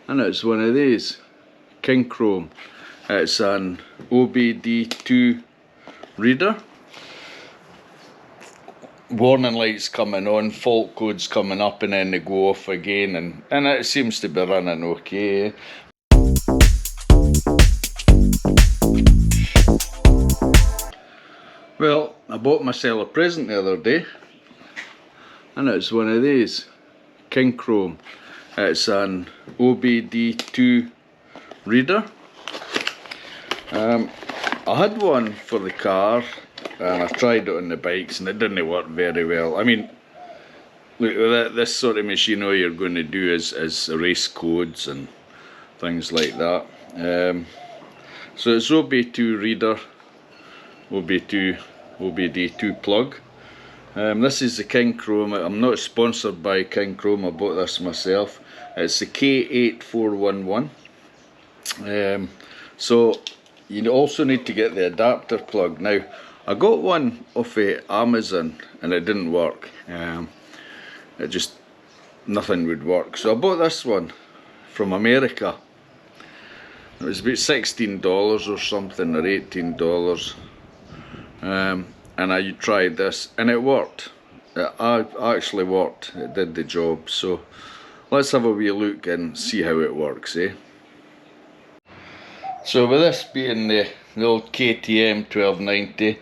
and it's one of these Kingchrome. It's an OBD2 reader. Warning lights coming on, fault codes coming up, and then they go off again, and it seems to be running okay. Well, I bought myself a present the other day, and it's one of these Kingchrome. It's an OBD2 reader. I had one for the car and I tried it on the bikes and it didn't work very well. I mean, look, this sort of machine, all you're going to do is erase codes and things like that. So it's OBD2 reader, OBD2 plug. This is the Kingchrome. I'm not sponsored by Kingchrome, I bought this myself. It's the K8411. So you also need to get the adapter plug. Now, I got one off of Amazon and it didn't work. Nothing would work. So I bought this one from America. It was about $16 or something, or $18. And I tried this and it worked. It actually worked. It did the job. So let's have a wee look and see how it works, eh? So with this being the old KTM 1290,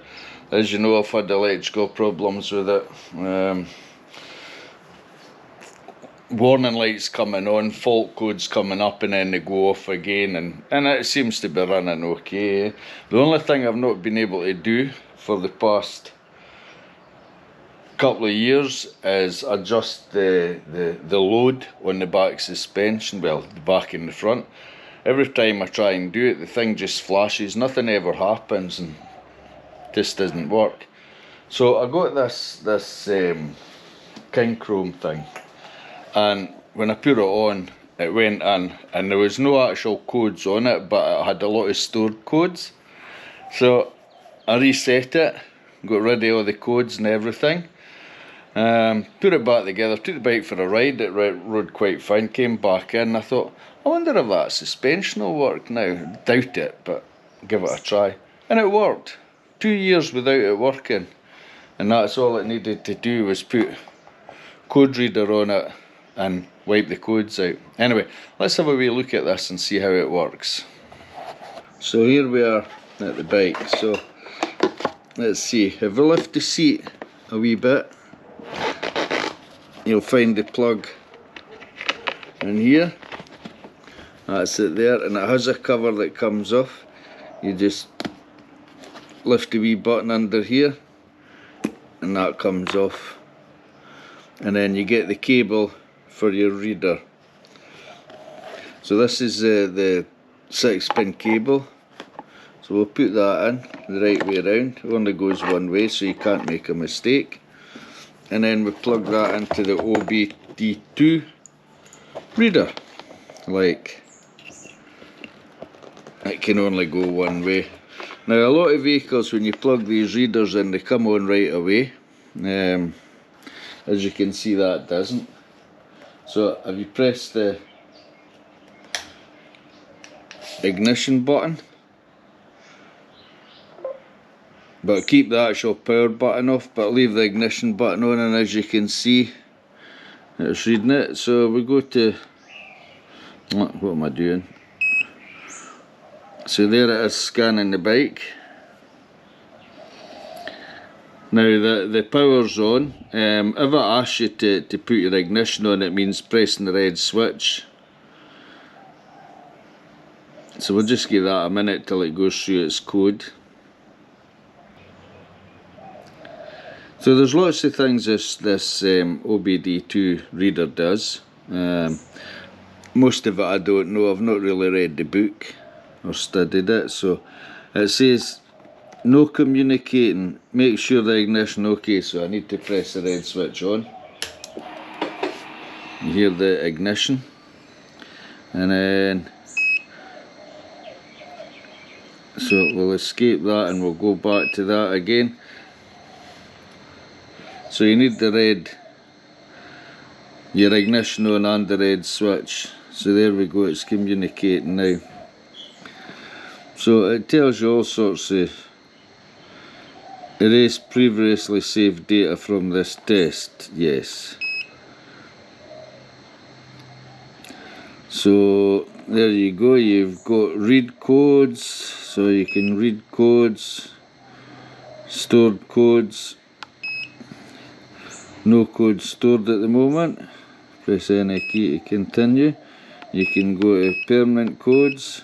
as you know, I've had electrical problems with it. Warning lights coming on, fault codes coming up, and then they go off again, and it seems to be running okay. The only thing I've not been able to do for the past couple of years is adjust the load on the back suspension, well, the back and the front. Every time I try and do it, the thing just flashes, nothing ever happens, and just doesn't work. So I got this Kingchrome thing, and when I put it on, it went in, and there was no actual codes on it, but it had a lot of stored codes. So I reset it, got rid of all the codes and everything, put it back together, took the bike for a ride, it rode quite fine, came back in, I thought, I wonder if that suspension will work now. Doubt it, but give it a try. And it worked. 2 years without it working. And that's all it needed to do, was put code reader on it and wipe the codes out. Anyway, let's have a wee look at this and see how it works. So here we are at the bike. So let's see, if we lift the seat a wee bit, you'll find the plug in here. That's it there, and it has a cover that comes off. You just lift the wee button under here and that comes off, and then you get the cable for your reader. So this is the 6-pin cable, so we'll put that in the right way around. It only goes one way, so you can't make a mistake. And then we plug that into the OBD2 reader. Like, it can only go one way. Now, a lot of vehicles, when you plug these readers in, they come on right away. As you can see, that doesn't. So if you press the ignition button, but keep the actual power button off, but leave the ignition button on, and as you can see, it's reading it. So we go to, what am I doing? So there it is, scanning the bike. Now the power's on. If it asks you to put your ignition on, it means pressing the red switch. So we'll just give that a minute till it goes through its code. So there's lots of things this OBD2 reader does. Most of it I don't know, I've not really read the book or studied it. So it says no communicating, make sure the ignition okay, so I need to press the red switch on. You hear the ignition, and then so we'll escape that and we'll go back to that again. So you need the red, your ignition on and the red switch. So there we go, it's communicating now. So it tells you all sorts of erase previously saved data from this test, yes. So there you go, you've got read codes, so you can read codes, stored codes, no code stored at the moment. Press any key to continue. You can go to permanent codes.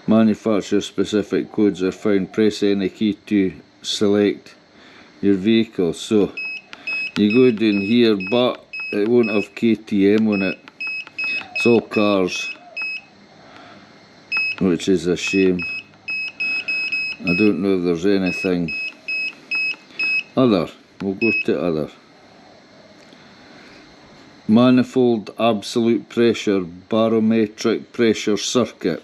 Manufacturer specific codes are found. Press any key to select your vehicle. So you go down here, but it won't have KTM on it. It's all cars, which is a shame. I don't know if there's anything other. We'll go to other. Manifold absolute pressure barometric pressure circuit.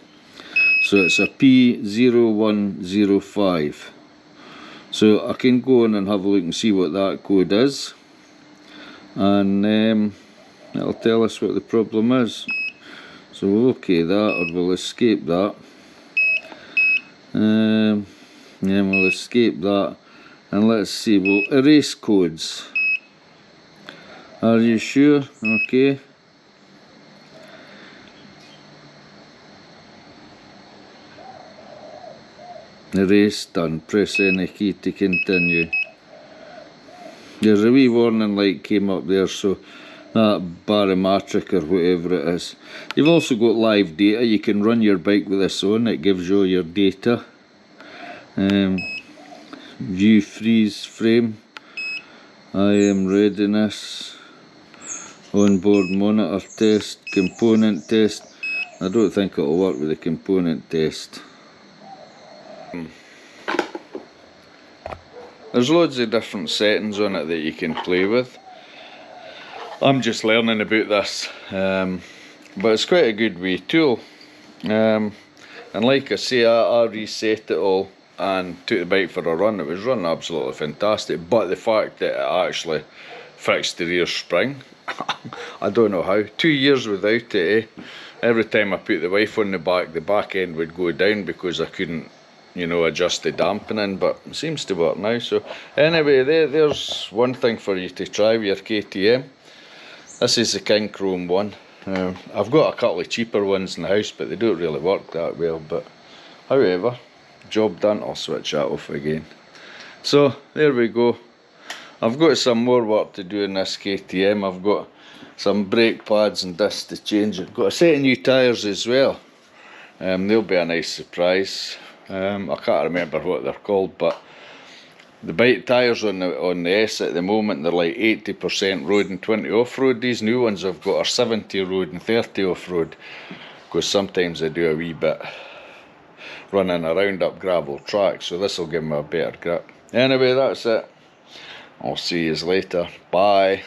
So it's a P0105. So I can go in and have a look and see what that code is, and it'll tell us what the problem is. So we'll OK that, or we'll escape that. Yeah, we'll escape that, and let's see, we'll erase codes. Are you sure? OK. Erase done. Press any key to continue. There's a wee warning light came up there, so that barometric or whatever it is. You've also got live data. You can run your bike with this on. It gives you all your data. View freeze frame. IM readiness. Onboard monitor test. Component test. I don't think it'll work with the component test. There's loads of different settings on it that you can play with. I'm just learning about this, but it's quite a good wee tool. And like I say, I reset it all and took the bike for a run. It was running absolutely fantastic, but the fact that it actually fixed the rear spring, I don't know how. 2 years without it, eh? Every time I put the wife on the back end would go down because I couldn't, you know, adjust the dampening, but it seems to work now. So anyway, there's one thing for you to try with your KTM. This is the Kingchrome one. I've got a couple of cheaper ones in the house, but they don't really work that well. But however, job done, I'll switch that off again. So there we go. I've got some more work to do in this KTM. I've got some brake pads and discs to change. I've got a set of new tyres as well. They'll be a nice surprise. I can't remember what they're called, but the bike tyres on the S at the moment, they're like 80% road and 20 off-road. These new ones I've got are 70 road and 30 off-road, because sometimes I do a wee bit running around up gravel tracks, so this will give me a better grip. Anyway, that's it. I'll see you later. Bye.